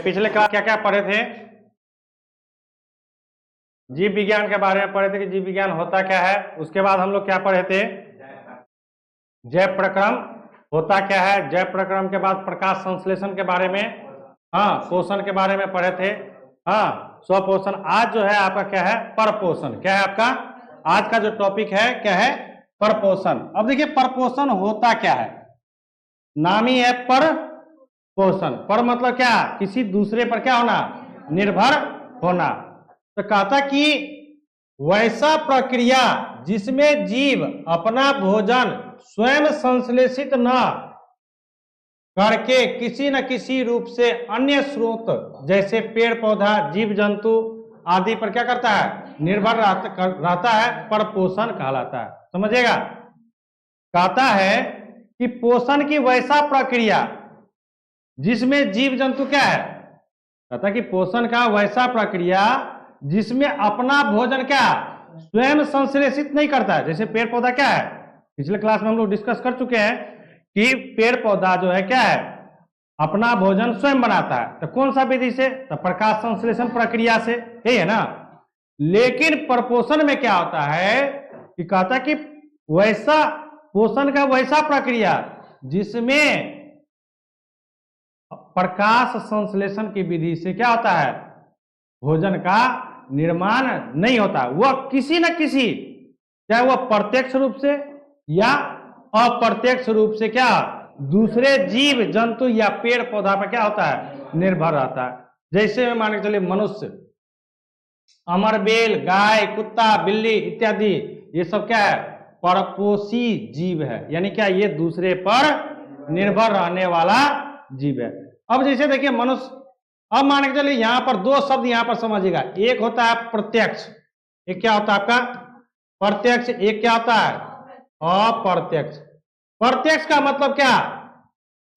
पिछले क्लास क्या क्या पढ़े थे? जीव विज्ञान के बारे में पढ़े थे कि जीव विज्ञान होता क्या है। उसके बाद हम लोग क्या पढ़े थे? जैव प्रक्रम होता क्या है। जैव प्रक्रम के बाद प्रकाश संश्लेषण के बारे में, हाँ, पोषण के बारे में पढ़े थे। हाँ, स्वपोषण। आज जो है आपका क्या है? परपोषण। क्या है आपका आज का जो टॉपिक है? क्या है? परपोषण। अब देखिए परपोषण होता क्या है। नाम ही है परपोषण। पर मतलब क्या? किसी दूसरे पर क्या होना? निर्भर होना। तो कहता कि वैसा प्रक्रिया जिसमें जीव अपना भोजन स्वयं संश्लेषित न करके किसी न किसी रूप से अन्य स्रोत जैसे पेड़ पौधा जीव जंतु आदि पर क्या करता है? निर्भर रहता है, परपोषण कहलाता है। समझिएगा, कहता है कि पोषण की वैसा प्रक्रिया जिसमें जीव जंतु क्या है? कहता कि पोषण का वैसा प्रक्रिया जिसमें अपना भोजन क्या स्वयं संश्लेषित नहीं करता है। जैसे पेड़ पौधा क्या है, पिछले क्लास में हम लोग डिस्कस कर चुके हैं कि पेड़ पौधा जो है क्या है? अपना भोजन स्वयं बनाता है। तो कौन सा विधि से? तो प्रकाश संश्लेषण प्रक्रिया से, यही है ना। लेकिन परपोषण में क्या होता है कि कहता कि वैसा पोषण का वैसा प्रक्रिया जिसमें प्रकाश संश्लेषण की विधि से क्या होता है? भोजन का निर्माण नहीं होता। वह किसी न किसी, चाहे वह प्रत्यक्ष रूप से या अप्रत्यक्ष रूप से क्या दूसरे जीव जंतु या पेड़ पौधा पर क्या होता है? निर्भर रहता है। जैसे मान के चलिए मनुष्य, अमरबेल, गाय, कुत्ता, बिल्ली इत्यादि, ये सब क्या है? परपोषी जीव है। यानी क्या? ये दूसरे पर निर्भर रहने वाला जीव है। अब जैसे देखिए मनुष्य, अब मान के चलिए यहां पर दो शब्द यहां पर समझिएगा। एक होता है प्रत्यक्ष, एक क्या होता है आपका? प्रत्यक्ष। एक क्या होता है? अप्रत्यक्ष। प्रत्यक्ष का मतलब क्या?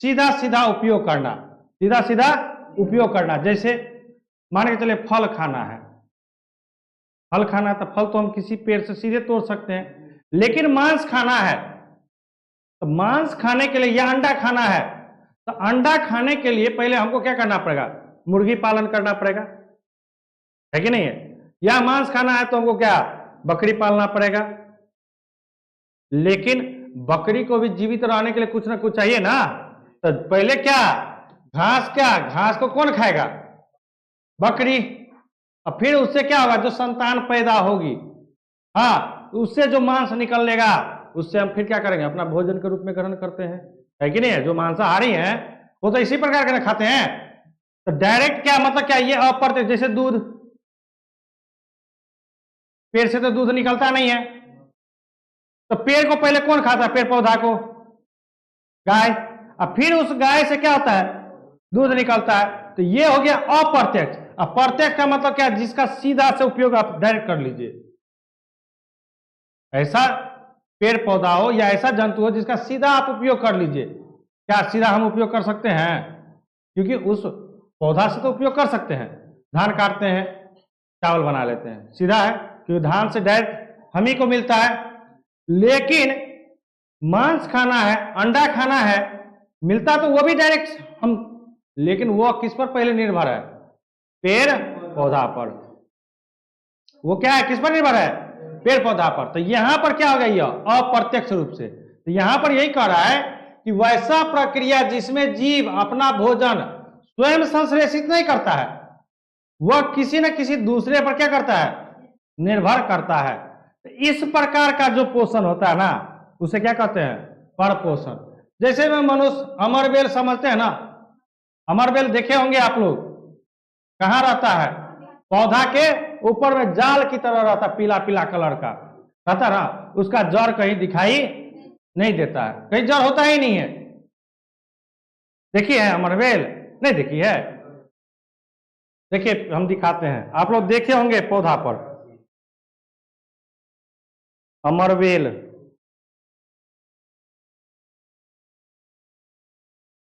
सीधा सीधा उपयोग करना, सीधा सीधा उपयोग करना। जैसे मान के चलिए फल खाना है, फल खाना, तो फल तो हम किसी पेड़ से सीधे तोड़ सकते हैं। लेकिन मांस खाना है, तो मांस खाने के लिए, या अंडा खाना है, तो अंडा खाने के लिए पहले हमको क्या करना पड़ेगा? मुर्गी पालन करना पड़ेगा, है कि नहीं है? या मांस खाना है तो हमको क्या? बकरी पालना पड़ेगा। लेकिन बकरी को भी जीवित रहने के लिए कुछ ना कुछ चाहिए ना। तो पहले क्या? घास। क्या घास को कौन खाएगा? बकरी। और फिर उससे क्या होगा? जो संतान पैदा होगी, हाँ, उससे जो मांस निकलेगा उससे हम फिर क्या करेंगे? अपना भोजन के रूप में ग्रहण करते हैं, है कि नहीं है? जो मांसाहारी हैं वो तो इसी प्रकार के खाते हैं। तो डायरेक्ट क्या मतलब क्या? ये अप्रत्यक्ष। जैसे दूध, पेड़ से तो दूध निकलता नहीं है, तो पेड़ को पहले कौन खाता है? पेड़ पौधा को, गाय। और फिर उस गाय से क्या होता है? दूध निकलता है। तो ये हो गया अप्रत्यक्ष। अप्रत्यक्ष का मतलब क्या? जिसका सीधा से उपयोग आप डायरेक्ट कर लीजिए। ऐसा पेड़ पौधा हो या ऐसा जंतु हो जिसका सीधा आप उपयोग कर लीजिए। क्या सीधा हम उपयोग कर सकते हैं? क्योंकि उस पौधा से तो उपयोग कर सकते हैं। धान काटते हैं, चावल बना लेते हैं, सीधा है, क्योंकि धान से डायरेक्ट हम ही को मिलता है। लेकिन मांस खाना है, अंडा खाना है, मिलता तो वो भी डायरेक्ट हम, लेकिन वो किस पर पहले निर्भर है? पेड़ पौधा पर। वो क्या है? किस पर निर्भर है? पेड़ पौधा पर। तो यहां पर क्या हो गया? ये अप्रत्यक्ष रूप से। तो यहां पर यही कह रहा है कि वैसा प्रक्रिया जिसमें जीव अपना भोजन स्वयं संश्लेषित नहीं करता है, वह किसी न किसी दूसरे पर क्या करता है? निर्भर करता है। तो इस प्रकार का जो पोषण होता है ना, उसे क्या कहते हैं? परपोषण। जैसे में मनुष्य अमरबेल समझते हैं ना, अमरबेल देखे होंगे आप लोग, कहां रहता है? पौधा के ऊपर में जाल की तरह रहता, पीला पीला कलर का रहता ना। उसका जड़ कहीं दिखाई नहीं देता है, कहीं जड़ होता ही नहीं है। देखिए है अमरबेल? नहीं देखी है? देखिए हम दिखाते हैं, आप लोग देखे होंगे पौधा पर अमरबेल।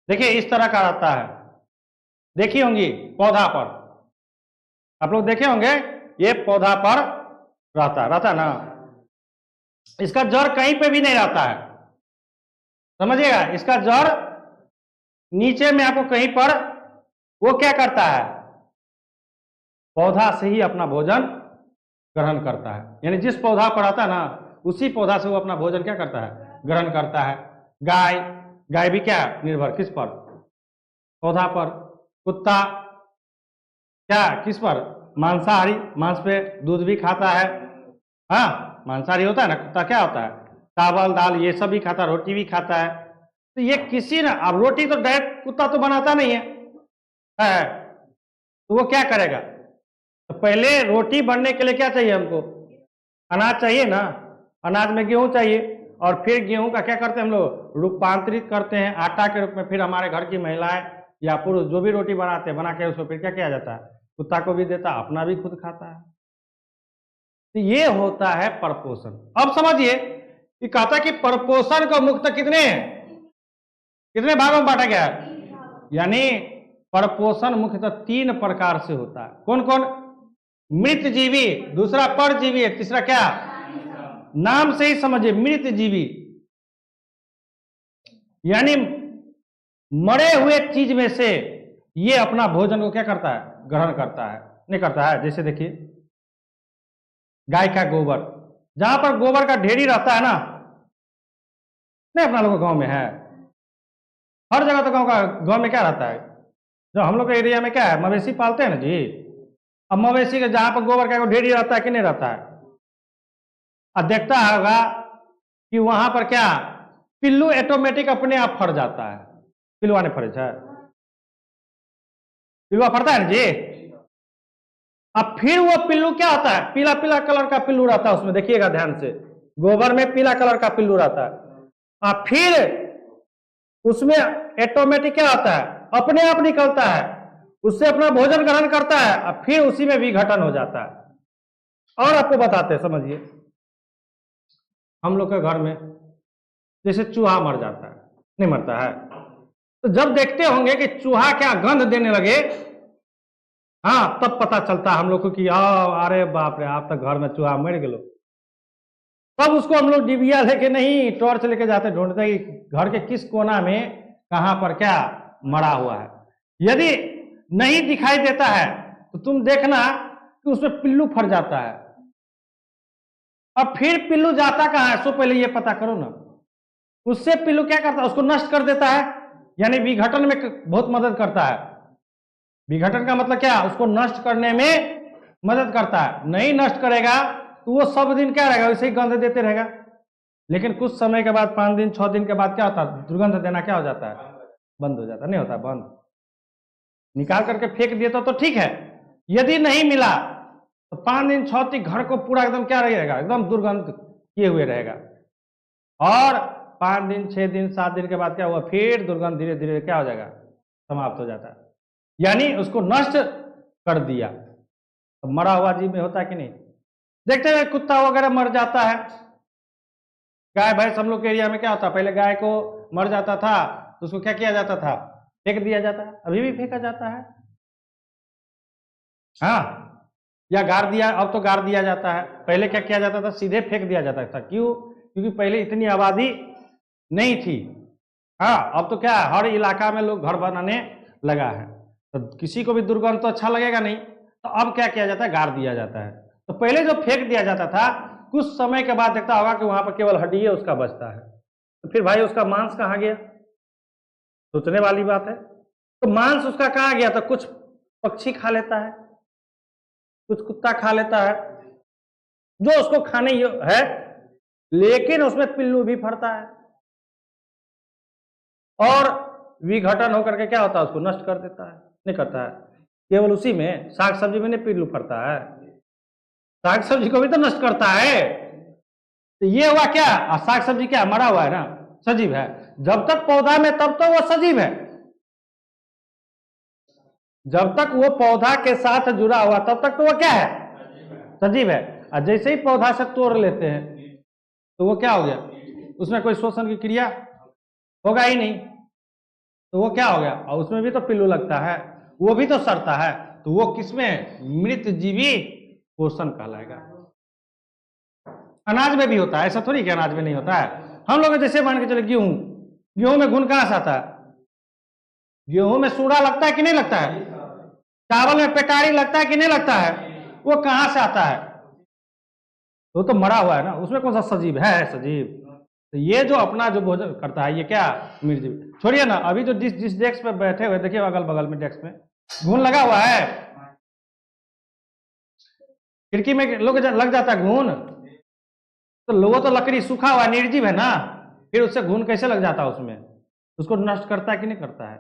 देखिए इस तरह का रहता है, देखी होंगी पौधा पर, आप लोग देखे होंगे। ये पौधा पर रहता ना। इसका जड़ कहीं पे भी नहीं रहता है, समझिएगा। इसका जड़ नीचे में आपको कहीं पर वो क्या करता है, पौधा से ही अपना भोजन ग्रहण करता है। यानी जिस पौधा पर आता है ना, उसी पौधा से वो अपना भोजन क्या करता है, ग्रहण करता है। गाय भी क्या निर्भर किस पर, पौधा पर। कुत्ता क्या किस पर, मांसाहारी, मांस पे, दूध भी खाता है। हाँ, मांसाहारी होता है ना कुत्ता, क्या होता है, चावल दाल ये सब भी खाता है, रोटी भी खाता है। तो ये किसी ना, अब रोटी तो डायरेक्ट कुत्ता तो बनाता नहीं है, तो वो क्या करेगा, तो पहले रोटी बनने के लिए क्या चाहिए हमको, अनाज चाहिए ना, अनाज में गेहूं चाहिए, और फिर गेहूं का क्या करते हैं हम लोग, रूपांतरित करते हैं आटा के रूप में। फिर हमारे घर की महिलाएं या पुरुष जो भी रोटी बनाते हैं, बना के उसको फिर क्या किया जाता है, कुत्ता को भी देता, अपना भी खुद खाता है। तो ये होता है परपोषण। अब समझिए कि कहता है कि परपोषण का मुख्यतः कितने भागों में बांटा गया है, यानी परपोषण मुख्यतः 3 प्रकार से होता है। कौन कौन, मृत जीवी, दूसरा परजीवी है, तीसरा क्या, नाम से ही समझिए मृत जीवी, यानी मरे हुए चीज में से ये अपना भोजन को क्या करता है, ग्रहण करता है, नहीं करता है। जैसे देखिए गाय का गोबर, जहां पर गोबर का ढेरी रहता है ना, नहीं अपना लोगों गांव में है, हर जगह तो गांव में क्या रहता है, जो हम लोग के एरिया में क्या है, मवेशी पालते हैं ना जी। अब मवेशी के जहां पर गोबर का ढेरी रहता है कि नहीं रहता है, अब देखता होगा कि वहां पर क्या पिल्लू ऑटोमेटिक अपने आप फट जाता है। पिलुआ ने फटे है, पिलुआ फटता है ना जी। अब फिर वो पिल्लू क्या होता है, पीला पीला कलर का पिल्लू रहता है उसमें, देखिएगा ध्यान से, गोबर में पीला कलर का पिल्लू रहता है। अब फिर उसमें ऑटोमेटिक क्या होता है, अपने आप निकलता है, उससे अपना भोजन ग्रहण करता है, अब फिर उसी में विघटन हो जाता है। और आपको बताते हैं, समझिए हम लोग के घर में जैसे चूहा मर जाता है, नहीं मरता है, तो जब देखते होंगे कि चूहा क्या गंध देने लगे, हाँ तब पता चलता है हम लोग को कि अरे बाप रे, आप तक घर में चूहा मर गए। तब उसको हम लोग डिबिया लेके नहीं, टॉर्च लेके जाते, ढूंढते कि घर के किस कोना में कहां पर क्या मरा हुआ है। यदि नहीं दिखाई देता है तो तुम देखना कि उसमें पिल्लू फट जाता है। अब फिर पिल्लू जाता कहां है, सो पहले ये पता करो ना। उससे पिल्लू क्या करता है, उसको नष्ट कर देता है, यानी विघटन में बहुत मदद करता है। विघटन का मतलब क्या, उसको नष्ट करने में मदद करता है। नहीं नष्ट करेगा तो वो सब दिन क्या रहेगा, वैसे ही गंध देते रहेगा। लेकिन कुछ समय के बाद, 5 दिन 6 दिन के बाद क्या होता है, दुर्गंध देना क्या हो जाता है, बंद हो जाता है। नहीं होता बंद, निकाल करके फेंक दिया तो ठीक है। यदि नहीं मिला तो 5 दिन 6 दिन घर को पूरा एकदम क्या रहेगा, एकदम दुर्गंध किए हुए रहेगा। और 5 दिन 6 दिन 7 दिन के बाद क्या हुआ, फिर दुर्गंध धीरे धीरे क्या हो जाएगा, समाप्त हो जाता है, यानी उसको नष्ट कर दिया। तो मरा हुआ जीव में होता है कि नहीं, देखते हुए कुत्ता वगैरह मर जाता है, गाय भैंस हम लोग के एरिया में क्या होता है, पहले गाय को मर जाता था तो उसको क्या किया जाता था, फेंक दिया जाता है, अभी भी फेंका जाता है, हाँ, या गाड़ दिया, अब तो गाड़ दिया जाता है। पहले क्या किया जाता था, सीधे फेंक दिया जाता था। क्यों, क्योंकि पहले इतनी आबादी नहीं थी। हाँ, अब तो क्या हर इलाका में लोग घर बनाने लगा है, तो किसी को भी दुर्गंध तो अच्छा लगेगा नहीं, तो अब क्या किया जाता है, गाड़ दिया जाता है। तो पहले जो फेंक दिया जाता था, कुछ समय के बाद देखता होगा कि वहां पर केवल हड्डी है उसका बचता है, तो फिर भाई उसका मांस कहाँ गया, सोचने वाली बात है। तो मांस उसका कहाँ गया, तो कुछ पक्षी खा लेता है, कुछ कुत्ता खा लेता है, जो उसको खाने है, लेकिन उसमें पिल्लू भी फटता है और विघटन होकर के क्या होता है, उसको नष्ट कर देता है, नहीं करता है। केवल उसी में, साग सब्जी में नहीं पिल्लू फटता है, साग सब्जी को भी तो नष्ट करता है। तो ये हुआ क्या, साग सब्जी क्या मरा हुआ है ना, सजीव है। जब तक पौधा में तब तो वो सजीव है, जब तक वो पौधा के साथ जुड़ा हुआ तब तक तो वो क्या है, सजीव है। और जैसे ही पौधा से तोड़ लेते हैं तो वो क्या हो गया, उसमें कोई शोषण की क्रिया होगा ही नहीं, तो वो क्या हो गया, और उसमें भी तो पिल्लू लगता है, वो भी तो सड़ता है, तो वो किसमें, मृत जीवी पोषण कहलाएगा। अनाज में भी होता है, ऐसा थोड़ी कि अनाज में नहीं होता है। हम लोग जैसे मान के चले गेहूं में घुन कहां से आता है, गेहूं में सूड़ा लगता है कि नहीं लगता है, चावल में पेटारी लगता है कि नहीं लगता है? वो कहां से आता है? वो तो मरा हुआ है ना, उसमें कौन सा सजीव है? सजीव। तो ये जो अपना जो भोजन करता है ये क्या? मृतजीवी। छोड़िए ना, अभी जो जिस डेस्क पे बैठे हुए देखिए अगल बगल में डेस्क में घून लगा हुआ है, खिड़की में लोग लग जाता है घून, तो वो तो लकड़ी सूखा हुआ निर्जीव है ना, फिर उससे घून कैसे लग जाता है उसमें? उसको नष्ट करता है कि नहीं करता है?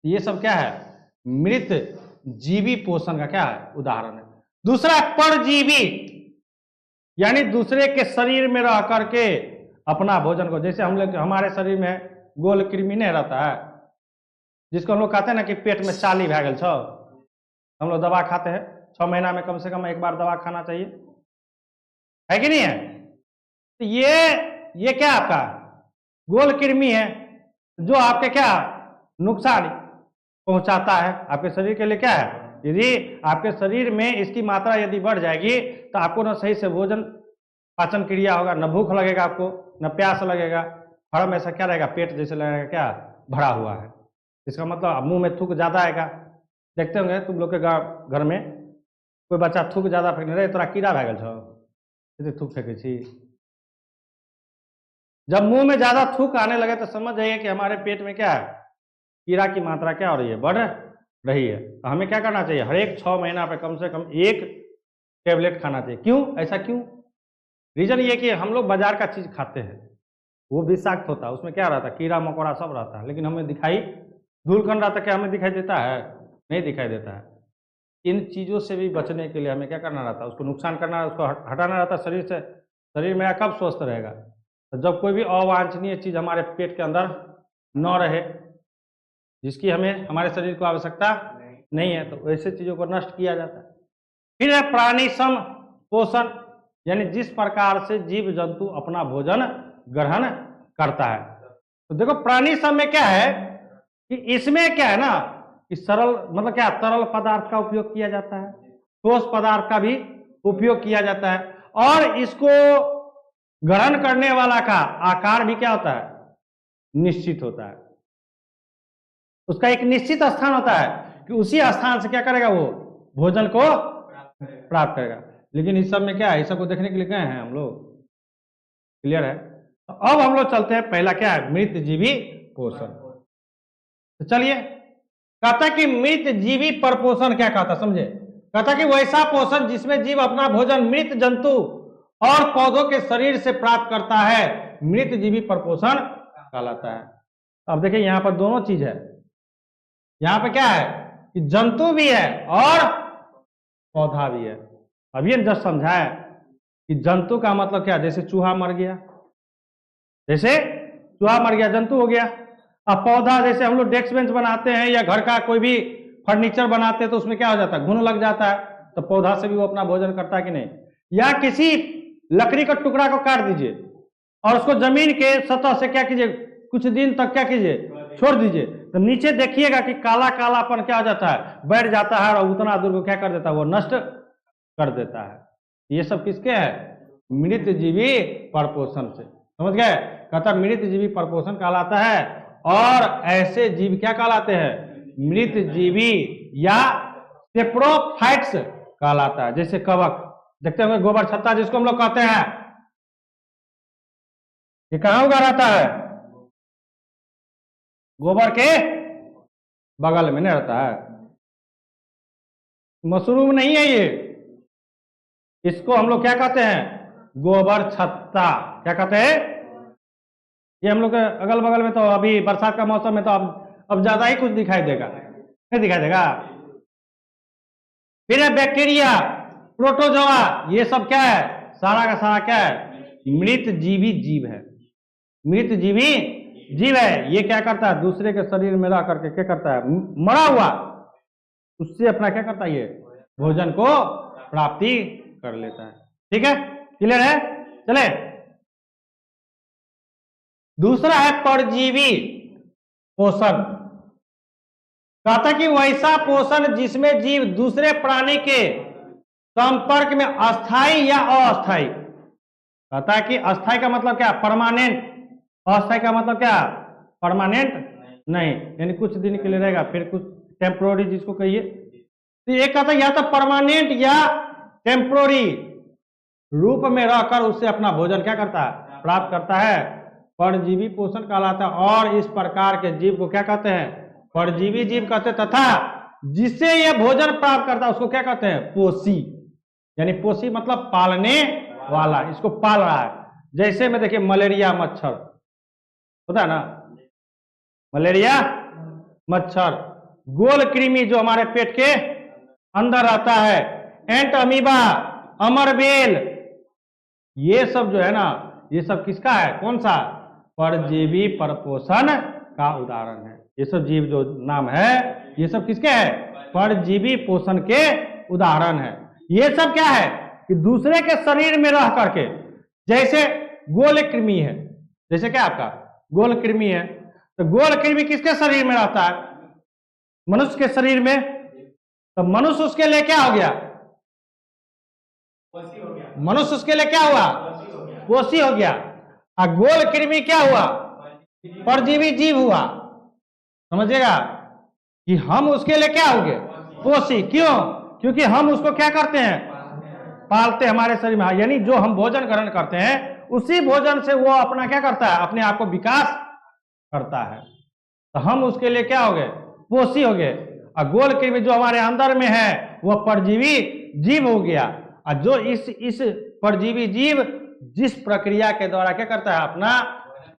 ये सब क्या है? मृत जीवी पोषण का क्या है? उदाहरण है। दूसरा परजीवी, यानी दूसरे के शरीर में रह करके अपना भोजन को, जैसे हम लोग हमारे शरीर में गोल कृमि नहीं रहता है, जिसको हम लोग कहते हैं ना कि पेट में चाली भै गल छो, हम लोग दवा खाते हैं, 6 महीना में कम से कम एक बार दवा खाना चाहिए, है कि नहीं है? तो ये क्या आपका गोल कृमि है, जो आपके क्या नुकसान पहुंचाता है आपके शरीर के लिए। क्या है? यदि आपके शरीर में इसकी मात्रा यदि बढ़ जाएगी तो आपको ना सही से भोजन पाचन क्रिया होगा, न भूख लगेगा आपको, न प्यास लगेगा, हर ऐसा क्या रहेगा? पेट जैसे लगेगा क्या भरा हुआ है। इसका मतलब मुंह में थूक ज्यादा आएगा। देखते होंगे तुम लोग के घर में कोई बच्चा थूक ज्यादा फेंकने रहे, तोरा कीड़ा भै गल छो, थूक फेंके छी। जब मुंह में ज्यादा थूक आने लगे तो समझ जाइए कि हमारे पेट में क्या है? कीड़ा की मात्रा क्या हो रही है? बढ़ रही है। तो हमें क्या करना चाहिए? हर एक 6 महीना पे कम से कम एक टेबलेट खाना चाहिए। क्यों? ऐसा क्यों? रीजन ये कि हम लोग बाजार का चीज खाते हैं, वो विषाक्त होता है, उसमें क्या रहता है? कीड़ा मकोड़ा सब रहता है, लेकिन हमें दिखाई धूलकण रहता है, क्या हमें दिखाई देता है? नहीं दिखाई देता है। इन चीजों से भी बचने के लिए हमें क्या करना रहता है? उसको नुकसान करना, उसको हटाना रहता है शरीर से। शरीर मेरा कब स्वस्थ रहेगा? तो जब कोई भी अवांछनीय चीज हमारे पेट के अंदर न रहे, जिसकी हमें हमारे शरीर को आवश्यकता नहीं है, तो ऐसे चीजों को नष्ट किया जाता है। फिर है प्राणी सम पोषण, यानी जिस प्रकार से जीव जंतु अपना भोजन ग्रहण करता है। तो देखो प्राणी सम में क्या है कि इसमें क्या है ना कि सरल मतलब क्या तरल पदार्थ का उपयोग किया जाता है, ठोस पदार्थ का भी उपयोग किया जाता है, और इसको ग्रहण करने वाला का आकार भी क्या होता है? निश्चित होता है। उसका एक निश्चित स्थान होता है कि उसी स्थान से क्या करेगा? वो भोजन को प्राप्त करेगा। लेकिन इस सब में क्या है? इस सब को देखने के लिए गए हैं हम लोग। क्लियर है? तो अब हम लोग चलते हैं, पहला क्या है? मृत जीवी पोषण। तो चलिए, कहता कि मृत जीवी परपोषण क्या कहता समझे? कहता कि वैसा पोषण जिसमें जीव अपना भोजन मृत जंतु और पौधों के शरीर से प्राप्त करता है, मृत जीवी परपोषण कहलाता है। अब देखिए यहां पर दोनों चीज है। यहां पर क्या है कि जंतु भी है और पौधा भी है। अब ये जब समझाए कि जंतु का मतलब क्या? जैसे चूहा मर गया, जैसे चूहा मर गया जंतु हो गया। अब पौधा, जैसे हम लोग डेस्क बेंच बनाते हैं या घर का कोई भी फर्नीचर बनाते हैं तो उसमें क्या हो जाता है? घुन लग जाता है, तो पौधा से भी वो अपना भोजन करता है कि नहीं? या किसी लकड़ी का टुकड़ा को काट दीजिए और उसको जमीन के सतह से क्या कीजिए? कुछ दिन तक क्या कीजिए? छोड़ दीजिए, तो नीचे देखिएगा कि काला कालापन क्या हो जाता है? बैठ जाता है, और उतना दूर को क्या कर देता है? वो नष्ट कर देता है। ये सब किसके है? मृत जीवी परपोषण से। समझ गए? कहता मृत जीवी परपोषण कहलाता है, और ऐसे जीव क्या कहलाते हैं? मृत जीवी या सेप्रोफाइट्स कहलाता है। जैसे कवक, देखते होंगे गोबर छत्ता जिसको हम लोग कहते हैं, ये कहां उगा रहता है? गोबर के बगल में नहीं रहता है। मशरूम नहीं है ये, इसको हम लोग क्या कहते हैं? गोबर छत्ता। क्या कहते हैं? ये हम लोग के अगल बगल में तो अभी बरसात का मौसम में तो अब ज्यादा ही कुछ दिखाई देगा, नहीं दिखाई देगा। फिर है बैक्टीरिया, प्रोटोजोआ, ये सब क्या है? सारा का सारा क्या है? मृत जीवी जीव है। मृत जीवी जीव है। ये क्या करता है? दूसरे के शरीर में रह करके क्या करता है? मरा हुआ उससे अपना क्या करता है? ये भोजन को प्राप्ति कर लेता है। ठीक है? क्लियर है? चले, दूसरा है परजीवी पोषण। कहता कि वैसा पोषण जिसमें जीव दूसरे प्राणी के संपर्क में अस्थाई या अस्थाई। कहता है कि अस्थाई का मतलब क्या? परमानेंट। अस्थाई का मतलब क्या? परमानेंट नहीं, यानी कुछ दिन के लिए रहेगा, फिर कुछ टेम्पोररी जिसको कहिए, तो ये कहता है या तो परमानेंट या टेम्पोररी रूप में रहकर उससे अपना भोजन क्या करता है, प्राप्त करता है, परजीवी पोषण कहलाता है। और इस प्रकार के जीव को क्या कहते हैं, परजीवी जीव कहते हैं। तथा जिससे यह भोजन प्राप्त करता है उसको क्या कहते हैं, पोषी। यानी पोषी मतलब पालने वाला, इसको पाल रहा है। जैसे में देखिए मलेरिया मच्छर होता है ना, मलेरिया मच्छर, गोल कृमि जो हमारे पेट के अंदर रहता है, एंट अमीबा, अमरबेल, ये सब जो है ना, ये सब किसका है, कौन सा, परजीवी परपोषण का उदाहरण है। ये सब जीव जो नाम है ये सब किसके है, परजीवी पोषण के उदाहरण है। ये सब क्या है कि दूसरे के शरीर में रह करके, जैसे गोल कृमि है, जैसे क्या आपका गोल कृमि है, तो गोल कृमि किसके शरीर में रहता है, मनुष्य के शरीर में। तो मनुष्य उसके लिए क्या हो गया, मनुष्य उसके लिए क्या हुआ, पोषी हो गया। और गोल कृमि क्या हुआ, परजीवी जीव हुआ। समझिएगा कि हम उसके लिए क्या हो गए, पोषी। क्यों, क्योंकि हम उसको क्या करते हैं, पालते हमारे शरीर में। यानी जो हम भोजन ग्रहण करते हैं उसी भोजन से वो अपना क्या करता है, अपने आप को विकास करता है। तो हम उसके लिए क्या हो गए, पोषी हो गए। और गोल कृमि जो हमारे अंदर में है वह परजीवी जीव हो गया। और जो इस परजीवी जीव जिस प्रक्रिया के द्वारा क्या करता है, अपना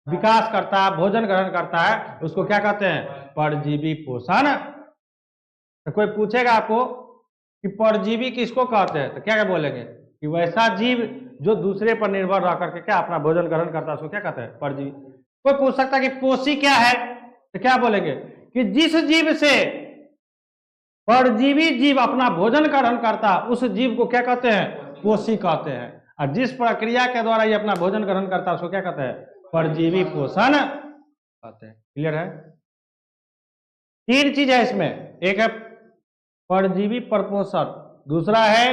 विकास करता है, भोजन ग्रहण करता है, उसको क्या कहते हैं, परजीवी पोषण। तो कोई पूछेगा आपको कि परजीवी किसको कहते हैं, तो क्या क्या बोलेंगे कि वैसा जीव जो दूसरे पर निर्भर रह करके क्या अपना भोजन ग्रहण करता है उसको क्या कहते हैं, परजीवी। कोई पूछ सकता है कि पोषी क्या है, तो क्या बोलेंगे कि जिस जीव से परजीवी जीव अपना भोजन ग्रहण करता है उस जीव को क्या कहते हैं, पोषी कहते हैं। और जिस प्रक्रिया के द्वारा ये अपना भोजन ग्रहण करता है उसको क्या कहते हैं, परजीवी पोषण कहते हैं। क्लियर है। तीन चीज है इसमें, एक है परजीवी परपोषण, दूसरा है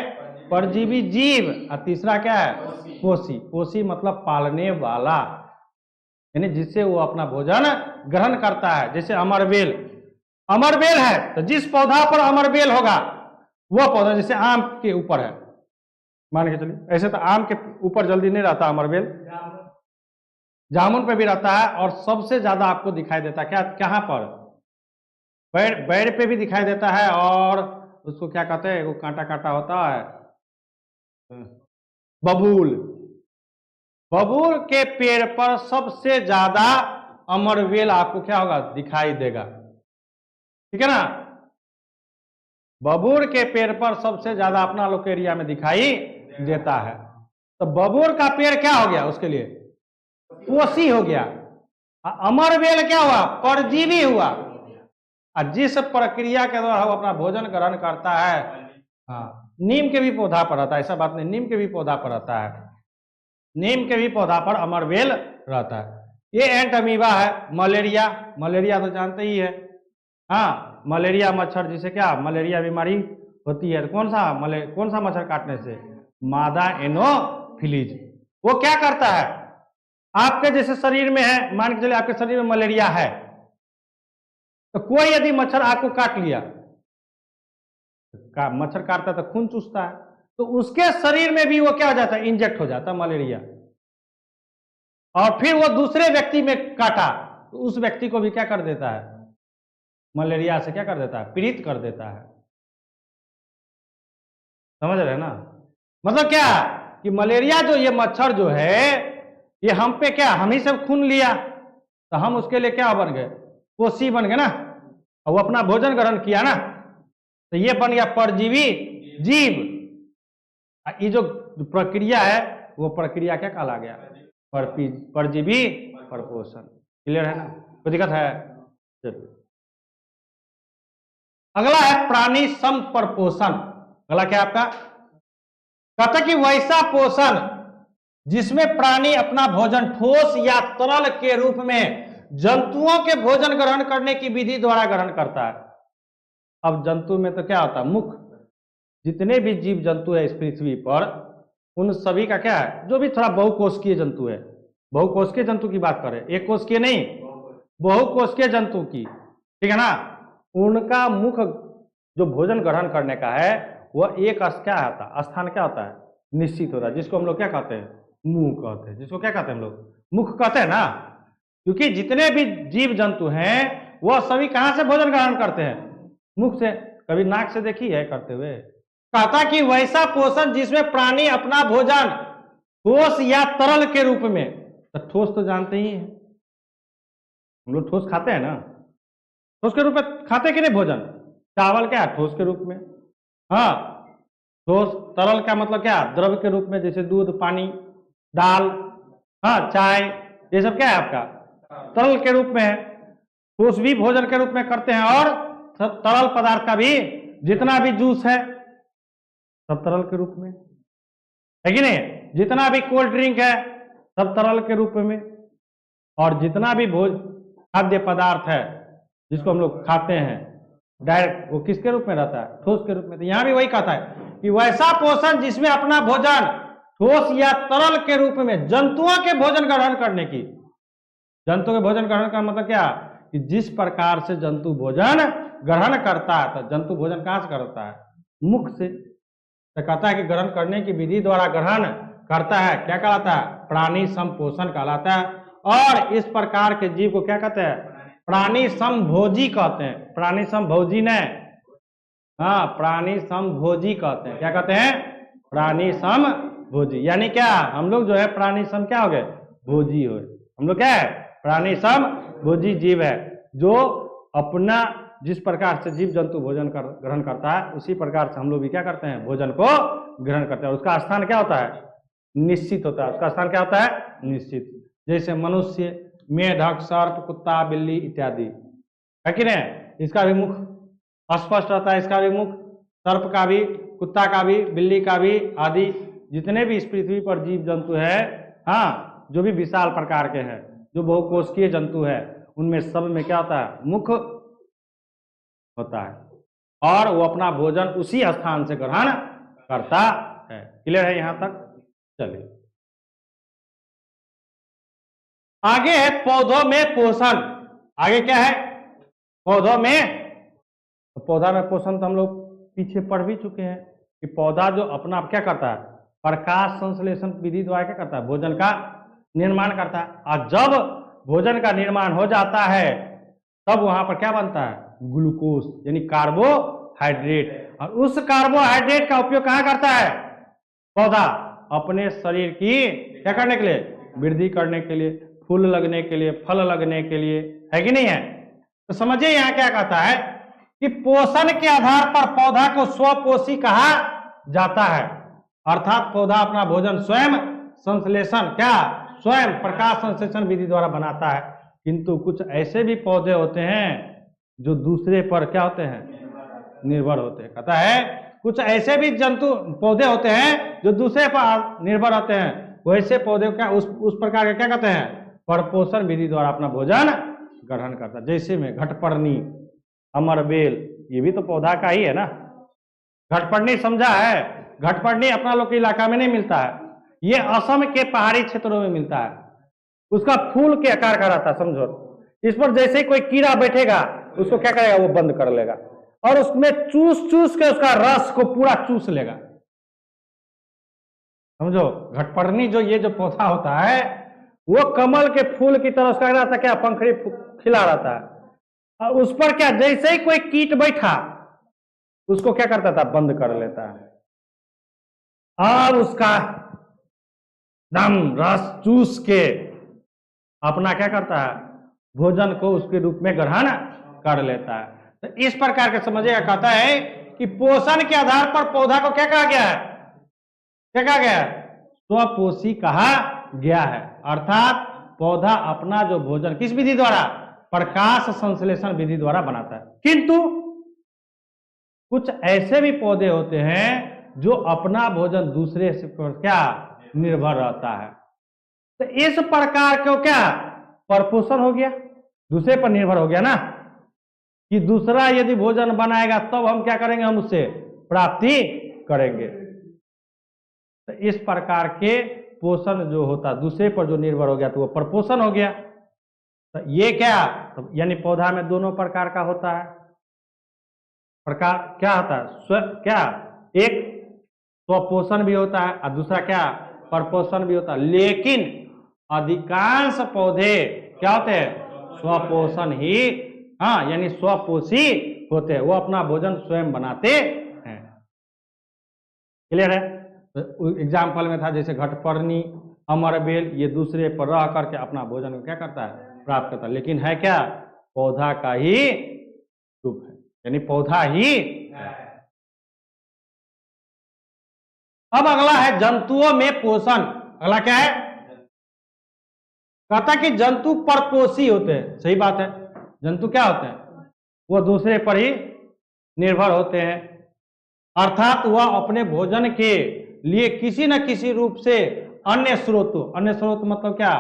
परजीवी जीव, और तीसरा क्या है, पोषी। पोषी मतलब पालने वाला, यानी जिससे वो अपना भोजन ग्रहण करता है। जैसे अमरबेल, अमरबेल है तो जिस पौधा पर अमरबेल होगा वह पौधा, जैसे आम के ऊपर है मान के चलिए, ऐसे तो आम के ऊपर जल्दी नहीं रहता अमरबेल, जामुन पे भी रहता है। और सबसे ज्यादा आपको दिखाई देता है क्या, कहां पर, बैर पे भी दिखाई देता है। और उसको क्या कहते हैं, वो कांटा कांटा होता है, बबूल, बबूल के पेड़ पर सबसे ज्यादा अमरबेल आपको क्या होगा, दिखाई देगा। ठीक है ना, बबूल के पेड़ पर सबसे ज्यादा अपना लोग एरिया में दिखाई देता है। तो बबूल का पेड़ क्या हो गया, उसके लिए पोषी हो गया। अमरबेल क्या हुआ, परजीवी हुआ। और जिस प्रक्रिया के द्वारा वो अपना भोजन ग्रहण करता है, हाँ, नीम के भी पौधा पर रहता है, ऐसा बात नहीं, नीम के भी पौधा पर रहता है, नीम के भी पौधा पर अमरबेल रहता है। ये एंट अमीबा है, मलेरिया, मलेरिया तो जानते ही है, हाँ, मलेरिया मच्छर, जिसे क्या मलेरिया बीमारी होती है, कौन सा मच्छर काटने से, मादा एनोफिलीज। वो क्या करता है, आपके जैसे शरीर में है, मान के चलिए आपके शरीर में मलेरिया है, तो कोई यदि मच्छर आपको काट लिया, मच्छर काटता है तो खून चूसता है, तो उसके शरीर में भी वो क्या हो जाता है, इंजेक्ट हो जाता है मलेरिया। और फिर वो दूसरे व्यक्ति में काटा तो उस व्यक्ति को भी क्या कर देता है, मलेरिया से क्या कर देता है, पीड़ित कर देता है। समझ रहे हैं ना, मतलब क्या कि मलेरिया जो ये मच्छर जो है ये हम पे क्या, हम ही सब खून लिया तो हम उसके लिए क्या बन गए, पोषी बन गए ना, और वो अपना भोजन ग्रहण किया ना, तो ये बन गया परजीवी जीव। ये जो प्रक्रिया है वो प्रक्रिया क्या कहला गया, परजीवी परपोषण। क्लियर है ना, कोई दिक्कत है। चलिए अगला है प्राणी संप्रपोषण। अगला क्या आपका, कहता कि वैसा पोषण जिसमें प्राणी अपना भोजन ठोस या तरल के रूप में जंतुओं के भोजन ग्रहण करने की विधि द्वारा ग्रहण करता है। अब जंतु में तो क्या होता है, मुख्य जितने भी जीव जंतु है इस पृथ्वी पर, उन सभी का क्या है, जो भी थोड़ा बहुकोशिकीय जंतु है, बहुकोशिकीय जंतु की बात करें, एक कोशिकीय नहीं, बहुकोशिकीय जंतु की, ठीक है ना, उनका मुख्य जो भोजन ग्रहण करने का है वह एक क्या होता है, स्थान क्या होता है, निश्चित होता है, जिसको हम लोग क्या कहते हैं, मुंह कहते हैं। जिसको क्या कहते हैं हम लोग, मुख कहते हैं ना। क्योंकि जितने भी जीव जंतु हैं वह सभी कहां से भोजन ग्रहण करते हैं, मुख से। कभी नाक से देखी है करते हुए। कहता कि वैसा पोषण जिसमें प्राणी अपना भोजन ठोस या तरल के रूप में, तो ठोस तो जानते ही हैं हम लोग, ठोस खाते हैं ना, ठोस के रूप में खाते कि नहीं भोजन। चावल क्या है, ठोस के रूप में। हाँ, ठोस। तरल का मतलब क्या, द्रव के रूप में, जैसे दूध, पानी, दाल, हाँ, चाय, ये सब क्या है आपका तरल के रूप में है। ठोस भी भोजन के रूप में करते हैं, और तरल पदार्थ का भी जितना भी जूस है सब तरल के रूप में है कि नहीं। जितना भी कोल्ड ड्रिंक है सब तरल के रूप में, और जितना भी खाद्य पदार्थ है जिसको हम लोग खाते हैं डायरेक्ट, वो किसके रूप में रहता है, ठोस के रूप में। तो यहां भी वही कहता है कि वैसा पोषण जिसमें अपना भोजन ठोस या तरल के रूप में जंतुओं के भोजन ग्रहण करने की। जंतु के भोजन ग्रहण का मतलब क्या, कि जिस प्रकार से जंतु भोजन ग्रहण करता है, तो जंतु भोजन कहां से करता है, मुख से। तो कहता है कि ग्रहण करने की विधि द्वारा ग्रहण करता है, क्या कहलाता है, प्राणी संपोषण कहलाता है। और इस प्रकार के जीव को क्या कहते हैं, प्राणी समभोजी कहते हैं। प्राणी समभोजी ने, हाँ, प्राणी समभोजी कहते हैं। क्या कहते हैं, प्राणी समभोजी। यानी क्या, हम लोग जो है प्राणी सम क्या हो गए, भोजी हो। हम लोग क्या है, प्राणी समभोजी जीव है, जो अपना जिस प्रकार से जीव जंतु भोजन ग्रहण करता है, उसी प्रकार से हम लोग भी क्या करते हैं, भोजन को ग्रहण करते हैं। और उसका स्थान क्या होता है, निश्चित होता है। उसका स्थान क्या होता है, निश्चित। जैसे मनुष्य, मेढक, सर्प, कुत्ता, बिल्ली इत्यादि, है कि नहीं। इसका भी मुख स्पष्ट रहता है, इसका भी मुख, सर्प का भी, कुत्ता का भी, बिल्ली का भी, आदि जितने भी इस पृथ्वी पर जीव जंतु है, हाँ, जो भी विशाल प्रकार के हैं, जो बहुकोषीय जंतु है, उनमें सब में क्या होता है, मुख होता है, और वो अपना भोजन उसी स्थान से ग्रहण करता है। क्लियर है यहां तक। चलिए आगे है पौधों में पोषण। आगे क्या है, पौधों में। पौधा में पोषण तो हम लोग पीछे पढ़ भी चुके हैं कि पौधा जो अपना क्या करता है, प्रकाश संश्लेषण विधि द्वारा क्या करता है, भोजन का निर्माण करता है। और जब भोजन का निर्माण हो जाता है तब वहां पर क्या बनता है, ग्लूकोज यानी कार्बोहाइड्रेट। और उस कार्बोहाइड्रेट का उपयोग कहां करता है, पौधा अपने शरीर की क्या करने के लिए, वृद्धि करने के लिए, फूल लगने के लिए, फल लगने के लिए, है कि नहीं है। तो समझिए यहां क्या कहता है कि पोषण के आधार पर पौधा को स्वपोषी कहा जाता है। अर्थात पौधा अपना भोजन स्वयं संश्लेषण, क्या, स्वयं प्रकाश संश्लेषण विधि द्वारा बनाता है। किंतु कुछ ऐसे भी पौधे होते हैं जो दूसरे पर क्या होते हैं, निर्भर होते हैं। कहता है कुछ ऐसे भी जंतु पौधे होते हैं जो दूसरे पर निर्भर होते हैं। वैसे पौधे क्या उस प्रकार के क्या कहते हैं, परपोषण विधि द्वारा अपना भोजन ग्रहण करता है। जैसे में घटपर्णी, अमरबेल, ये भी तो पौधा का ही है ना। घटपर्णी समझा है, घटपर्णी अपना लोग के इलाका में नहीं मिलता है, ये असम के पहाड़ी क्षेत्रों में मिलता है। उसका फूल के आकार का रहता है, समझो। इस पर जैसे ही कोई कीड़ा बैठेगा उसको क्या करेगा, वो बंद कर लेगा और उसमें चूस चूस के उसका रस को पूरा चूस लेगा, समझो। घटपर्णी जो ये जो पौधा होता है वो कमल के फूल की तरह उसका रहता, क्या पंखड़ी खिला रहता है। और उस पर क्या, जैसे ही कोई कीट बैठा उसको क्या करता था, बंद कर लेता है और उसका दम रस चूस के अपना क्या करता है, भोजन को उसके रूप में ग्रहण कर लेता है। तो इस प्रकार के समझिएगा, कहता है कि पोषण के आधार पर पौधा को क्या कहा गया है, क्या कहा गया है, स्वपोषी कहा गया है। अर्थात पौधा अपना जो भोजन किस विधि द्वारा, प्रकाश संश्लेषण विधि द्वारा बनाता है। किंतु कुछ ऐसे भी पौधे होते हैं जो अपना भोजन दूसरे से क्या निर्भर रहता है। तो इस प्रकार को क्या परपोषण हो गया, दूसरे पर निर्भर हो गया ना, कि दूसरा यदि भोजन बनाएगा तब हम क्या करेंगे, हम उससे प्राप्ति करेंगे। तो इस प्रकार के पोषण जो होता दूसरे पर जो निर्भर हो गया तो वो परपोषण हो गया। तो ये क्या, तो यानी पौधा में दोनों प्रकार का होता है। प्रकार क्या होता है, क्या एक स्वपोषण भी होता है और दूसरा क्या परपोषण भी होता है, लेकिन अधिकांश पौधे क्या होते हैं, स्वपोषण ही, हाँ यानी स्वपोषी होते हैं, वो अपना भोजन स्वयं बनाते हैं। क्लियर है? तो एग्जाम्पल में था जैसे घटपर्णी, अमरबेल, ये दूसरे पर रह करके अपना भोजन को क्या करता है, प्राप्त करता है, लेकिन है क्या, पौधा का ही रूप है, यानी पौधा ही है। अब अगला है जंतुओं में पोषण। अगला क्या है, कहता कि जंतु परपोषी होते हैं। सही बात है, जंतु क्या होते हैं, वो दूसरे पर ही निर्भर होते हैं, अर्थात वह अपने भोजन के लिए किसी न किसी रूप से अन्य स्रोत मतलब क्या,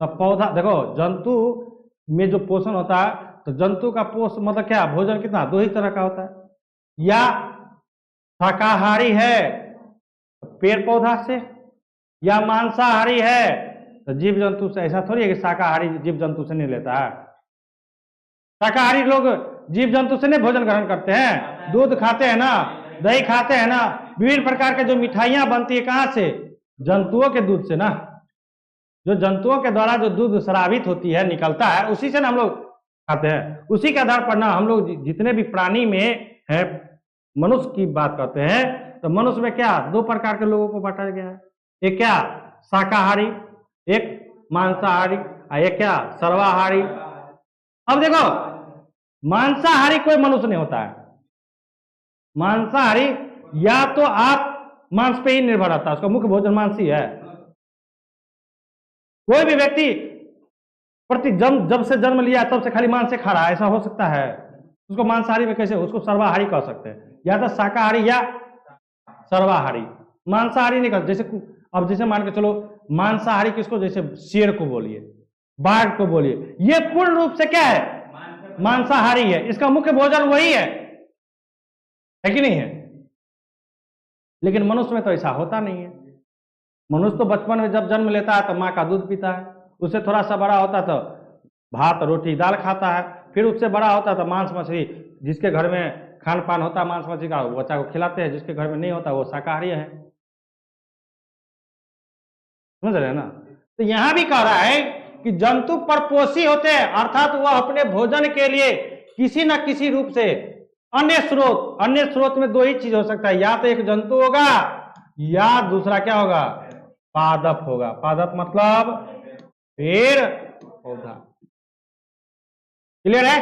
तो पौधा, देखो जंतु में जो पोषण होता है, तो जंतु का पोषण मतलब क्या, भोजन कितना, दो ही तरह का होता है, या शाकाहारी है पेड़ पौधा से, या मांसाहारी है तो जीव जंतु से। ऐसा थोड़ी है कि शाकाहारी जीव जंतु से नहीं लेता है, शाकाहारी लोग जीव जंतु से नहीं भोजन ग्रहण करते हैं, दूध खाते हैं ना, दही खाते हैं ना, विभिन्न प्रकार के जो मिठाइयां बनती है कहां से, जंतुओं के दूध से ना, जो जंतुओं के द्वारा जो दूध स्रावित होती है, निकलता है, उसी से ना हम लोग खाते हैं। उसी के आधार पर ना हम लोग जितने भी प्राणी में है, मनुष्य की बात करते हैं, तो मनुष्य में क्या दो प्रकार के लोगों को बांटा गया है, एक क्या शाकाहारी, एक मांसाहारी, और एक क्या सर्वाहारी। अब देखो मांसाहारी कोई मनुष्य नहीं होता है, मांसाहारी या तो आप मांस पे ही निर्भर रहता है, उसका मुख्य भोजन मांस ही है। कोई भी व्यक्ति जब से जन्म लिया तब से खाली मांस से खा रहा है, ऐसा हो सकता है? उसको मांसाहारी में कैसे, उसको सर्वाहारी कह सकते हैं, या तो शाकाहारी या सर्वाहारी, मांसाहारी नहीं कर। जैसे अब जैसे मान के चलो मांसाहारी किसको, जैसे शेर को बोलिए, बाघ को बोलिए, ये पूर्ण रूप से क्या है, मांसाहारी है, इसका मुख्य भोजन वही है कि नहीं है? लेकिन मनुष्य में तो ऐसा होता नहीं है। मनुष्य तो बचपन में जब जन्म लेता है तो माँ का दूध पीता है, उससे थोड़ा सा बड़ा होता है तो भात रोटी दाल खाता है, फिर उससे बड़ा होता है तो मांस मछली, जिसके घर में खान पान होता है मांस मछली का, वो बच्चा को खिलाते हैं, जिसके घर में नहीं होता वो शाकाहारी है। समझ रहे हैं ना? तो यहां भी कह रहा है कि जंतु परपोषी होते हैं, अर्थात वह अपने भोजन के लिए किसी न किसी रूप से अन्य स्रोत में दो ही चीज हो सकता है, या तो एक जंतु होगा या दूसरा क्या होगा, पादप होगा। पादप मतलब पेड़ पौधा। क्लियर है?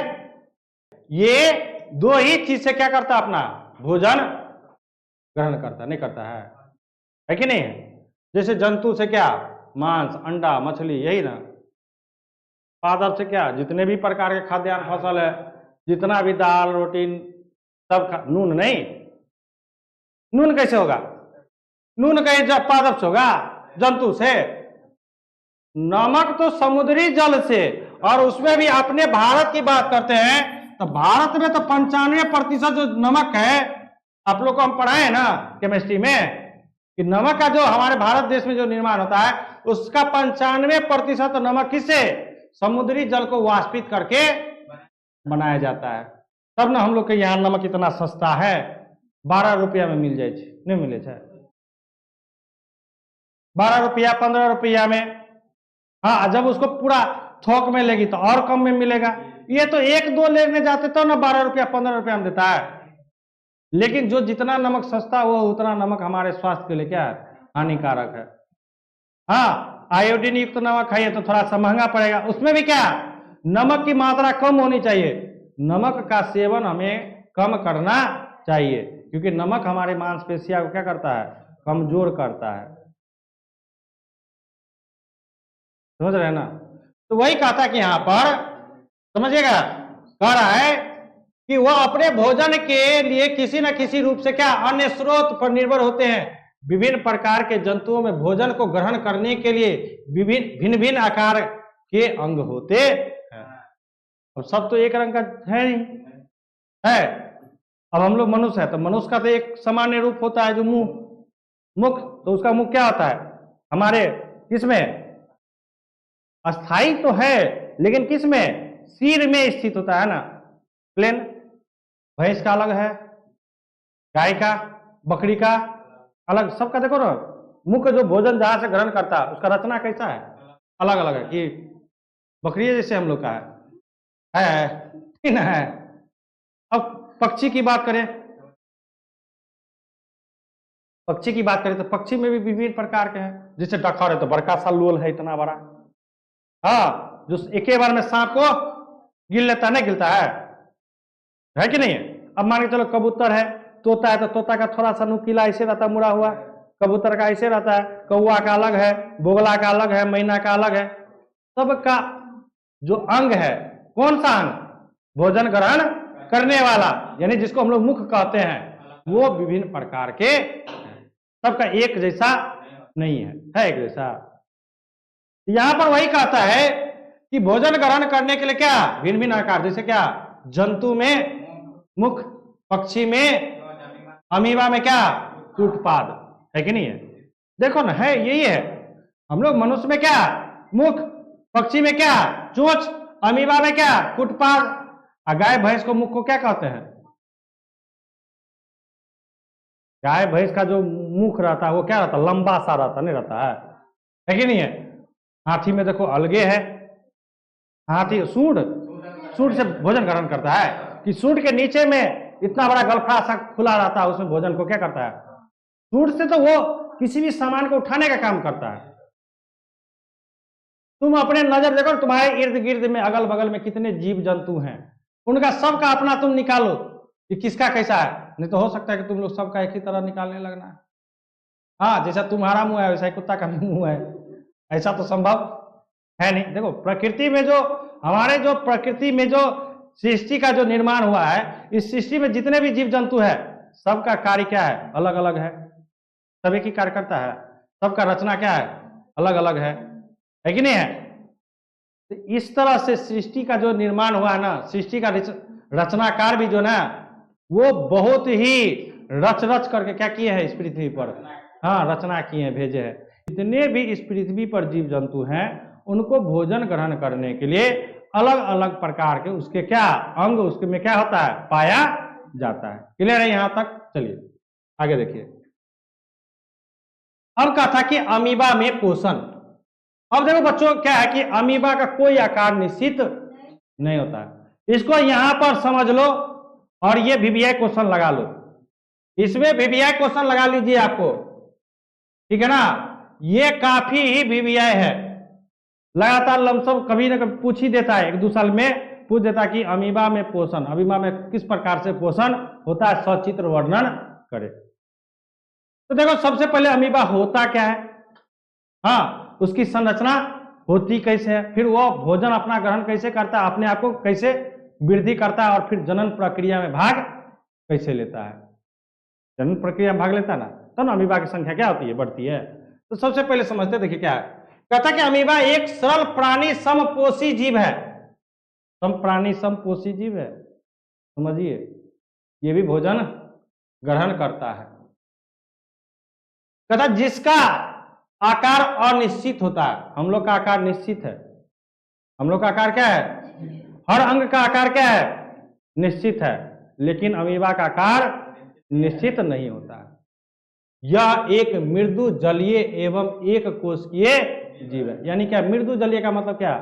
ये दो ही चीज से क्या करता है, अपना भोजन ग्रहण करता, नहीं करता है कि नहीं? जैसे जंतु से क्या, मांस अंडा मछली, यही ना। पादप से क्या, जितने भी प्रकार के खाद्यान्न फसल है, जितना भी दाल रोटी सब नून नहीं, नून कैसे होगा, नून कहीं जब पादप से होगा, जंतु से। नमक तो समुद्री जल से, और उसमें भी अपने भारत की बात करते हैं तो भारत में तो 95% जो नमक है, आप लोग को हम पढ़ाए ना केमिस्ट्री में कि नमक का जो हमारे भारत देश में जो निर्माण होता है उसका 95% नमक किससे, समुद्री जल को वाष्पित करके बनाया जाता है। तब ना हम लोग के यहाँ नमक इतना सस्ता है, 12 रुपया में मिल जाए, नहीं मिले 12 रुपया 15 रुपया में। हाँ, जब उसको पूरा थोक में लेगी तो और कम में मिलेगा। ये तो एक दो लेने जाते तो ना 12 रुपया 15 रुपया में देता है। लेकिन जो जितना नमक सस्ता वो उतना नमक हमारे स्वास्थ्य के लिए क्या है, हानिकारक है। हाँ, आयोडीन युक्त नमक खाइए तो थोड़ा सा महंगा पड़ेगा, उसमें भी क्या नमक की मात्रा कम होनी चाहिए। नमक का सेवन हमें कम करना चाहिए, क्योंकि नमक हमारे मांसपेशियों को क्या करता है, कमजोर करता है। समझ रहे हैं ना? तो वही कहता कि यहां पर समझिएगा, कह रहा है कि वह अपने भोजन के लिए किसी न किसी रूप से क्या अन्य स्रोत पर निर्भर होते हैं। विभिन्न प्रकार के जंतुओं में भोजन को ग्रहण करने के लिए भिन्न भिन्न आकार के अंग होते हैं। और सब तो एक रंग का है नहीं है। अब हम लोग मनुष्य है तो मनुष्य का तो एक सामान्य रूप होता है, जो मुख, तो उसका मुख क्या होता है हमारे, किसमें अस्थाई तो है, लेकिन किसमें, सिर में स्थित होता है ना, प्लेन। भैंस का अलग है, गाय का, बकरी का अलग, सबका देखो ना मुख्य जो भोजन जहां से ग्रहण करता है उसका रचना कैसा है, अलग अलग है। कि बकरी जैसे हम लोग का है ठीक है। अब पक्षी की बात करें, पक्षी की बात करें तो पक्षी में भी विभिन्न प्रकार के हैं। जैसे डकहर है तो बड़का सा लोल है, इतना बड़ा, हाँ, जो एक ही बार में सांप को गिर लेता है, नहीं गिरता है कि नहीं है। अब मान के चलो कबूतर है, तोता है तो तोता का थोड़ा सा नुकीला ऐसे रहता, मुड़ा हुआ, कबूतर का ऐसे रहता है, कौआ का अलग है, बोगला का अलग है, मैना का अलग है। सबका जो अंग है, कौन सा अंग, भोजन ग्रहण करने वाला, यानी जिसको हम लोग मुख कहते हैं, वो विभिन्न प्रकार के, सबका एक जैसा नहीं है एक जैसा। यहां पर वही कहता है कि भोजन ग्रहण करने के लिए क्या भिन्न भिन्न आकार, जैसे क्या जंतु में मुख, पक्षी में, अमीबा में क्या कूटपाद, है कि नहीं है। देखो ना, है यही है। हम लोग मनुष्य में क्या मुख, पक्षी में क्या चोंच, अमीबा में क्या कूटपाद। गाय भैंस को मुख को क्या कहते हैं, गाय भैंस का जो मुख रहता है वो क्या रहता है, लंबा सा रहता, नहीं रहता है कि नहीं है। हाथी में देखो अलगे है, हाथी सूंड से भोजन ग्रहण करता है कि सूंड के नीचे में इतना बड़ा गलफा सा खुला रहता है, उसमें भोजन को क्या करता है, सूंड से तो वो किसी भी सामान को उठाने का काम करता है। तुम अपने नजर देखो, तुम्हारे इर्द गिर्द में अगल बगल में कितने जीव जंतु हैं, उनका सबका अपना तुम निकालो कि किसका कैसा है। नहीं तो हो सकता है कि तुम लोग सबका एक ही तरह निकालने लगना है। हाँ, जैसा तुम्हारा मुंह है वैसा ही कुत्ता का भी मुंह है, ऐसा तो संभव है नहीं। देखो प्रकृति में जो हमारे जो प्रकृति में जो सृष्टि का जो निर्माण हुआ है, इस सृष्टि में जितने भी जीव जंतु है सबका कार्य क्या है, अलग अलग है। सभी की कार्य करता है, सबका रचना क्या है, अलग अलग है कि नहीं है। तो इस तरह से सृष्टि का जो निर्माण हुआ है ना, सृष्टि का रचनाकार भी जो ना वो बहुत ही रच रच करके क्या किए हैं इस पृथ्वी पर, हाँ रचना किए हैं, भेजे हैं। जितने भी इस पृथ्वी पर जीव जंतु हैं उनको भोजन ग्रहण करने के लिए अलग अलग प्रकार के उसके क्या अंग उसके में क्या होता है, पाया जाता है। क्लियर है यहां तक, चलिए आगे देखिए। अब कहा था कि अमीबा में पोषण। अब देखो बच्चों क्या है कि अमीबा का कोई आकार निश्चित नहीं होता है, इसको यहां पर समझ लो और ये वीवीआई क्वेश्चन लगा लो, इसमें वीवीआई क्वेश्चन लगा लीजिए आपको, ठीक है ना। ये काफी ही वीवीआई है, लगातार लमसम कभी ना कभी पूछ ही देता है, 1-2 साल में पूछ देता है कि अमीबा में पोषण, अमीबा में किस प्रकार से पोषण होता है, सचित्र वर्णन करे। तो देखो सबसे पहले अमीबा होता क्या है, हाँ उसकी संरचना होती कैसे है, फिर वो भोजन अपना ग्रहण कैसे करता है, अपने आप को कैसे वृद्धि करता है, और फिर जनन प्रक्रिया में भाग कैसे लेता है। जनन प्रक्रिया में भाग लेता है ना, तब ना अमीबा की संख्या क्या होती है, बढ़ती है। तो सबसे पहले समझते देखिए क्या है, कहता कि अमीबा एक सरल प्राणी समपोषी जीव है। प्राणी समपोषी जीव है, समझिए, ये भी भोजन ग्रहण करता है। कहता जिसका आकार अनिश्चित होता है, हम लोग का आकार निश्चित है, हम लोग का आकार क्या है, हर अंग का आकार क्या है, निश्चित है, लेकिन अमीबा का आकार निश्चित नहीं होता है। यह एक मृदु जलीय एवं एक कोशिकीय जीव है। यानी क्या, मृदु जलीय का मतलब क्या,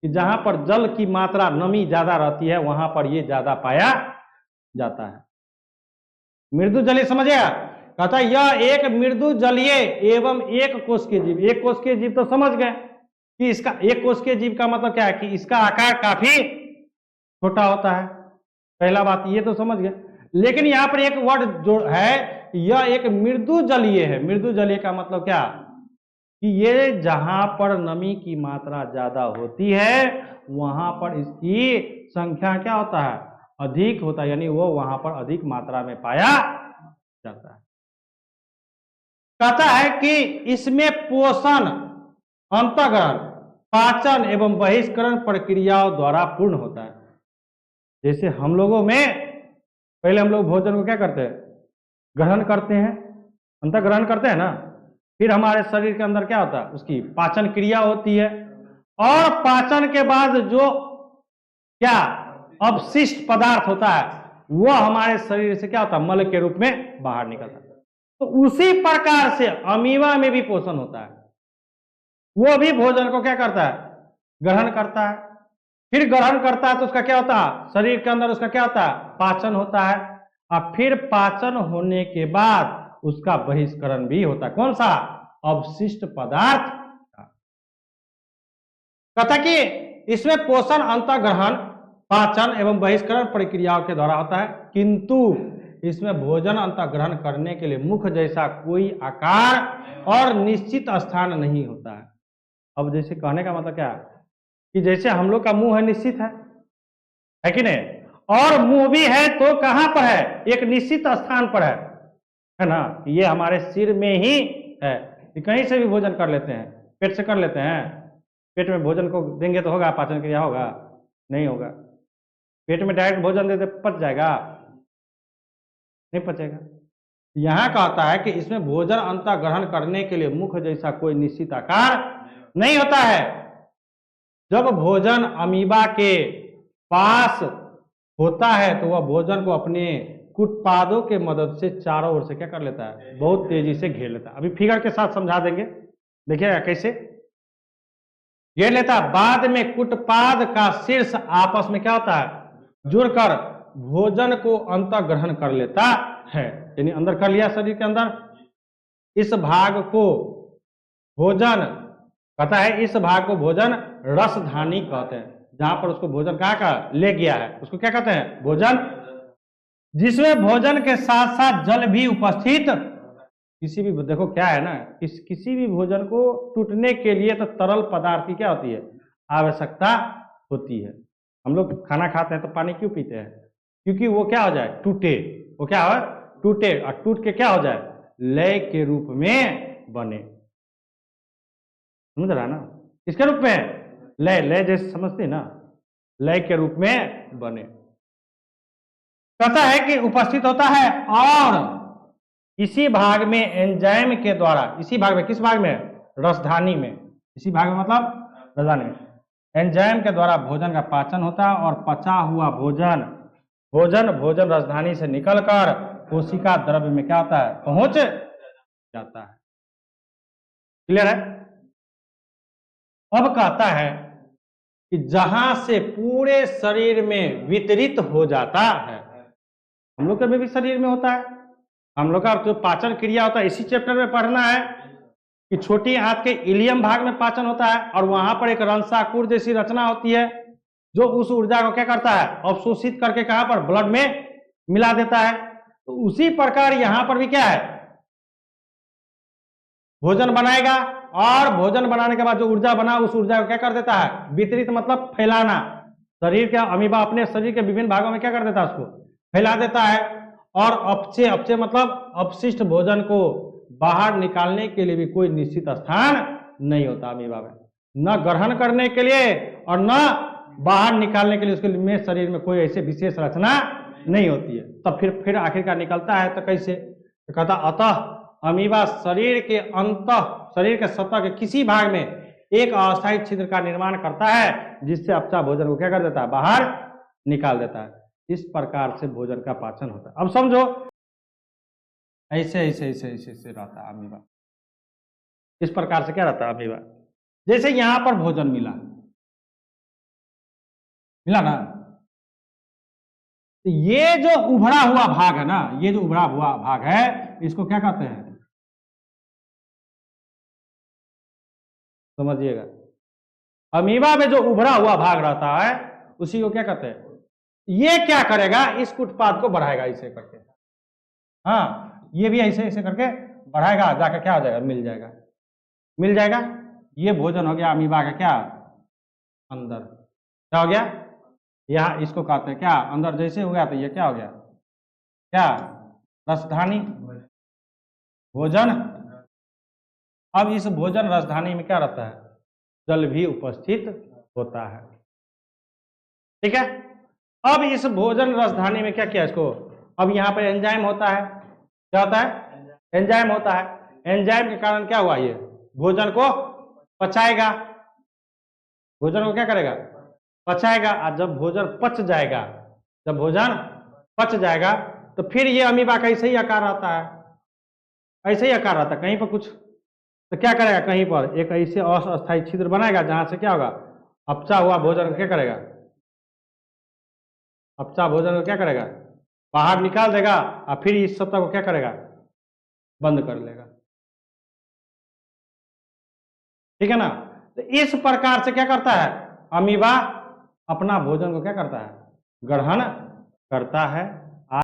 कि जहां पर जल की मात्रा नमी ज्यादा रहती है वहां पर ये ज्यादा पाया जाता है। मृदु जलीय समझिएगा, कहता है यह एक मृदु जलीय एवं एक कोशिकीय जीव। एक कोशिकीय जीव तो समझ गए कि इसका एक कोशिकीय जीव का मतलब क्या है, कि इसका आकार काफी छोटा होता है, पहला बात ये तो समझ गए। लेकिन यहां पर एक वर्ड जो है, यह एक मृदु जलीय है। मृदु जलीय का मतलब क्या, कि ये जहां पर नमी की मात्रा ज्यादा होती है वहां पर इसकी संख्या क्या होता है, अधिक होता है, यानी वो वहां पर अधिक मात्रा में पाया जाता है। कहता है कि इसमें पोषण, अंतःग्रहण, पाचन एवं बहिष्करण प्रक्रियाओं द्वारा पूर्ण होता है। जैसे हम लोगों में पहले हम लोग भोजन को क्या करते हैं, ग्रहण करते हैं, अंतःग्रहण करते हैं ना, फिर हमारे शरीर के अंदर क्या होता है, उसकी पाचन क्रिया होती है, और पाचन के बाद जो क्या अवशिष्ट पदार्थ होता है वो हमारे शरीर से क्या होता है, मल के रूप में बाहर निकलता है। तो उसी प्रकार से अमीबा में भी पोषण होता है, वो भी भोजन को क्या करता है, ग्रहण करता है। फिर ग्रहण करता है तो उसका क्या होता है, शरीर के अंदर उसका क्या होता है, पाचन होता है। और फिर पाचन होने के बाद उसका बहिष्करण भी होता है। कौन सा, अवशिष्ट पदार्थ। कहता कि इसमें पोषण अंतःग्रहण, पाचन एवं बहिष्करण प्रक्रियाओं के द्वारा होता है, किंतु इसमें भोजन अंतःग्रहण करने के लिए मुख जैसा कोई आकार और निश्चित स्थान नहीं होता है। अब जैसे कहने का मतलब क्या है कि जैसे हम लोग का मुंह है, निश्चित है कि नहीं, और मुंह भी है तो कहां पर है, एक निश्चित स्थान पर है ना। ये हमारे सिर में ही है, कहीं से भी भोजन कर लेते हैं, पेट से कर लेते हैं, पेट में भोजन को देंगे तो होगा, पाचन क्रिया होगा, नहीं होगा। पेट में डायरेक्ट भोजन देते पच जाएगा, नहीं पचेगा। यहां कहता है कि इसमें भोजन अंतःग्रहण करने के लिए मुख जैसा कोई निश्चित आकार नहीं होता है। जब भोजन अमीबा के पास होता है तो वह भोजन को अपने कुटपादों के मदद से चारों ओर से क्या कर लेता है, बहुत तेजी से घेर लेता है। अभी फिगर के साथ समझा देंगे, देखिएगा कैसे घेर लेता है। बाद में कुटपाद का शीर्ष आपस में क्या होता है, जुड़कर भोजन को अंतःग्रहण कर लेता है, यानी अंदर कर लिया शरीर के अंदर। इस भाग को भोजन कहता है, इस भाग को भोजन रसधानी कहते हैं, जहां पर उसको भोजन कहाँ का ले गया है उसको क्या कहते हैं, भोजन। जिसमें भोजन के साथ साथ जल भी उपस्थित, किसी भी, देखो क्या है ना, किसी भी भोजन को टूटने के लिए तो तरल पदार्थ की क्या होती है, आवश्यकता होती है। हम लोग खाना खाते हैं तो पानी क्यों पीते हैं, क्योंकि वो क्या हो जाए, टूटे, वो क्या हो, टूटे, और टूट के क्या हो जाए, लय के रूप में बने। समझ रहा है ना, किसके रूप में, लय, लय जैसे समझते ना, लय के रूप में बने। कहता है कि उपस्थित होता है, और इसी भाग में एंजाइम के द्वारा, इसी भाग में, किस भाग में, रसधानी में, इसी भाग में मतलब रसधानी में, एंजाइम के द्वारा भोजन का पाचन होता है, और पचा हुआ भोजन रसधानी से निकलकर कोशिका द्रव्य में क्या होता है, पहुंच जाता है। क्लियर है। अब कहता है कि जहां से पूरे शरीर में वितरित हो जाता है, हम लोग के भी शरीर में होता है, हम लोग का जो पाचन क्रिया होता है, इसी चैप्टर में पढ़ना है कि छोटी आंत के इलियम भाग में पाचन होता है, और वहां पर एक रंसाकुर जैसी रचना होती है, जो उस ऊर्जा को क्या करता है, अवशोषित करके कहां पर, ब्लड में मिला देता है। तो उसी प्रकार यहां पर भी क्या है, भोजन बनाएगा, और भोजन बनाने के बाद जो ऊर्जा बना, उस ऊर्जा को क्या कर देता है, वितरित मतलब फैलाना। शरीर के अमीबा अपने शरीर के विभिन्न भागों में क्या कर देता है, उसको फैला देता है। और अपचय मतलब अपशिष्ट भोजन को बाहर निकालने के लिए भी कोई निश्चित स्थान नहीं होता अमीबा में, न ग्रहण करने के लिए और न बाहर निकालने के लिए उसके में शरीर में कोई ऐसे विशेष रचना नहीं होती है। तब फिर आखिरकार निकलता है तो कैसे, तो कहता अतः अमीबा शरीर के सतह के किसी भाग में एक अस्थायी छिद्र का निर्माण करता है, जिससे अपचा भोजन को क्या कर देता है, बाहर निकाल देता है। इस प्रकार से भोजन का पाचन होता है। अब समझो, ऐसे ऐसे ऐसे ऐसे ऐसे रहता है अमीबा। इस प्रकार से क्या रहता है अमीबा, जैसे यहां पर भोजन मिला ना, तो ये जो उभरा हुआ भाग है ना, ये जो उभरा हुआ भाग है, इसको क्या कहते हैं, समझिएगा। अमीबा में जो उभरा हुआ भाग रहता है उसी को क्या कहते हैं, ये क्या करेगा, इस कुटपाद को बढ़ाएगा ऐसे करके, हाँ, ये भी ऐसे ऐसे करके बढ़ाएगा, जाकर क्या हो जाएगा, मिल जाएगा। ये भोजन हो गया अमीबा का क्या, अंदर क्या हो गया, यहाँ इसको कहते हैं क्या, अंदर जैसे हो गया, तो ये क्या हो गया, क्या, रसधानी भोजन। अब इस भोजन रसधानी में क्या रहता है, जल भी उपस्थित होता है, ठीक है। अब इस भोजन रसधानी में क्या किया इसको, अब यहाँ पर एंजाइम होता है, क्या होता है, एंजाइम होता है। एंजाइम के कारण क्या हुआ, ये भोजन को पचाएगा, भोजन को क्या करेगा, पचाएगा। और जब भोजन पच जाएगा, जब भोजन पच जाएगा, तो फिर ये अमीबा का ऐसे ही आकार आता है, ऐसे ही आकार आता है। कहीं पर कुछ तो क्या करेगा, कहीं पर एक ऐसे अस्थायी छिद्र बनाएगा जहां से क्या होगा, अपचा हुआ भोजन क्या करेगा, अपचा भोजन को क्या करेगा, बाहर निकाल देगा और फिर इस सतह को क्या करेगा, बंद कर लेगा। ठीक है ना। तो इस प्रकार से क्या करता है, अमीबा अपना भोजन को क्या करता है, ग्रहण करता है।